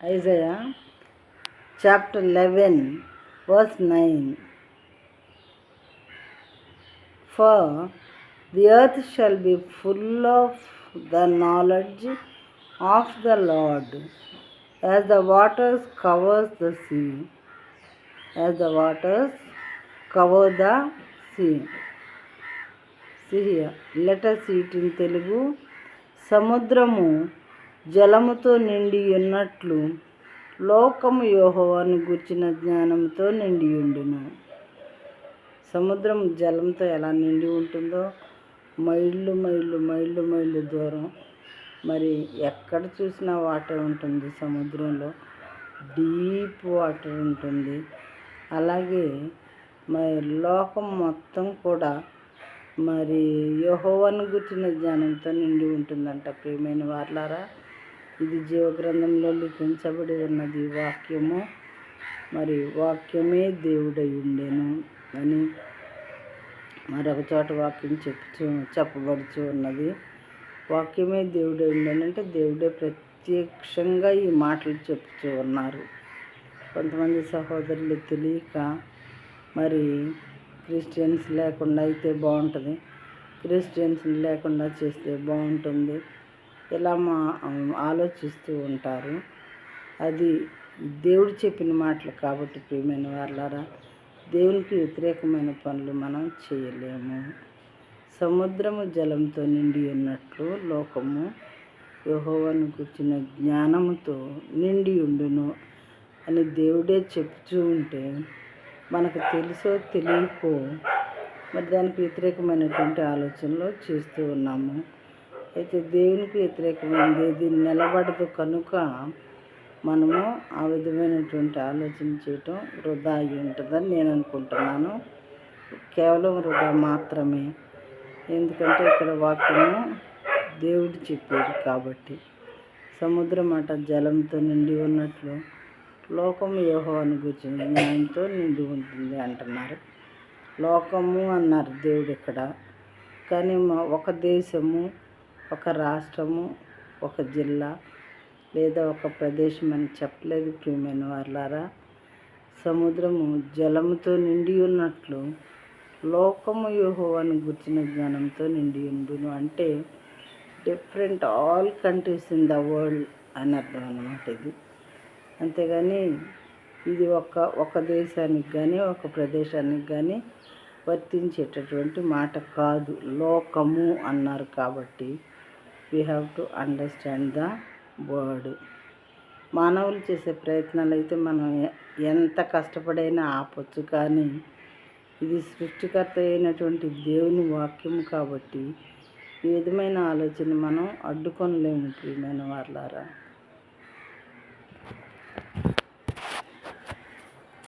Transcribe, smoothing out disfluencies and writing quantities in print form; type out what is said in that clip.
Isaiah chapter 11 verse 9. For the earth shall be full of the knowledge of the Lord, as the waters covers the sea. As the waters cover the sea. See here. Let us see it in Telugu. సముద్రము జలముతో నిండి ఉన్నట్లు లోకము యెహోవాను గూర్చిన జ్ఞానంతో నిండి ఉండును. సముద్రం జలంతో ఎలా నిండి ఉంటుందో మైళ్ళు మైళ్ళు మైళ్ళు మైళ్ళు దూరం మరి ఎక్కడ చూసినా వాటర్ ఉంటుంది. సముద్రంలో డీప్ వాటర్ ఉంటుంది. అలాగే మరి లోకం మొత్తం కూడా మరి యెహోవాను గుర్చిన జ్ఞానంతో నిండి ఉంటుందంట. ప్రియమైన వారలారా, ఇది జీవగ్రంథంలో లిఖించబడి ఉన్నది వాక్యము. మరి వాక్యమే దేవుడై ఉండెను అని మరొక చోట వాక్యం చెప్పబడుచు ఉన్నది. వాక్యమే దేవుడై ఉండెను అంటే దేవుడే ప్రత్యక్షంగా ఈ మాటలు చెప్తూ ఉన్నారు. కొంతమంది సహోదరులు తెలియక మరి క్రిస్టియన్స్ లేకుండా అయితే బాగుంటుంది, క్రిస్టియన్స్ లేకుండా చేస్తే బాగుంటుంది, ఇలా ఆలోచిస్తూ ఉంటారు. అది దేవుడు చెప్పిన మాటలు కాబట్టి ప్రియమైన వారలారా, దేవునికి వ్యతిరేకమైన పనులు మనం చేయలేము. సముద్రము జలంతో నిండి ఉన్నట్లు లోకము యెహోవాను కూర్చున్న జ్ఞానముతో నిండి ఉండును అని దేవుడే చెప్తూ ఉంటే మనకు తెలుసో తెలియకో మరి దానికి వ్యతిరేకమైనటువంటి ఆలోచనలు చేస్తూ ఉన్నాము. అయితే దేవునికి వ్యతిరేకమైనది ఏది నిలబడదు కనుక మనము ఆ విధమైనటువంటి ఆలోచన చేయటం వృధా అయి ఉంటుందని నేను అనుకుంటున్నాను. కేవలం వృధా మాత్రమే. ఎందుకంటే ఇక్కడ వాక్యము దేవుడు చెప్పేది కాబట్టి. సముద్రం అట జలంతో నిండి ఉన్నట్లు లోకము యెహోవాను గూర్చిన జ్ఞానంతో నిండి ఉంటుంది అంటున్నారు. లోకము అన్నారు దేవుడు ఇక్కడ. కానీ ఒక దేశము, ఒక రాష్ట్రము, ఒక జిల్లా లేదా ఒక ప్రదేశం అని చెప్పలేదు ప్రియమైన వారలారా. సముద్రము జలముతో నిండి ఉన్నట్లు లోకము యెహోవాను గూర్చిన జ్ఞానంతో నిండి ఉండును అంటే different all countries in the world అని అర్థం అన్నమాట ఇది. అంతేగాని ఇది ఒక దేశానికి కానీ ఒక ప్రదేశానికి కానీ వర్తించేటటువంటి మాట కాదు. లోకము అన్నారు కాబట్టి we have to understand the word. మానవులు చేసే ప్రయత్నాలు అయితే మనం ఎంత కష్టపడైనా ఆపొచ్చు, కానీ ఇది సృష్టికర్త అయినటువంటి దేవుని వాక్యము కాబట్టి ఈ విధమైన ఆలోచన మనం అడ్డుకొనలేము ప్రియమైన వారలారా.